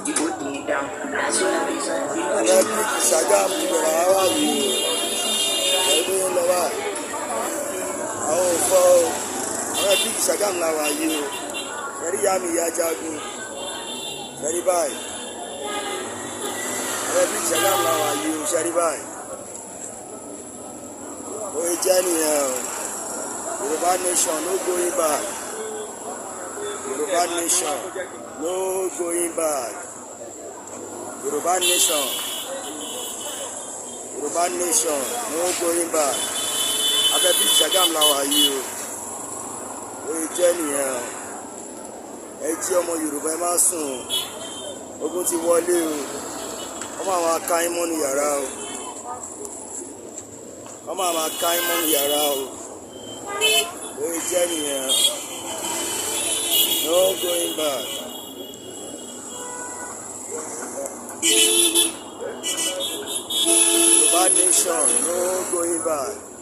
You put me down. That's what I deserve. Epic Sagam ti bẹ̀rẹ̀ àwa yìí ẹgbẹ́ yẹn lọ́wọ́ àwọn òfò àwọn Epic Sagam la wà yìí o ṣẹ́rí yá mi ìyá jagun ṣẹ́rí báyìí àwọn Epic Sagam la wà yìí o ṣẹ́rí báyìí ó jẹ́ nìyẹn o Yorùbá nation no going back Yorùbá nation no going back Yorùbá nation no going back abẹ́ Epic Sagam la wà yìí o ó jẹ́ nìyẹn ẹ jí ọmọ Yorùbá ẹ má sùn ogun ti wọlé o ọmọ àwọn akáyín mọ́nu yàrá o ọmọ àwọn akáyín mọ́nu yàrá o ó jẹ́ nìyẹn no going back. Yorùbá nation no going back.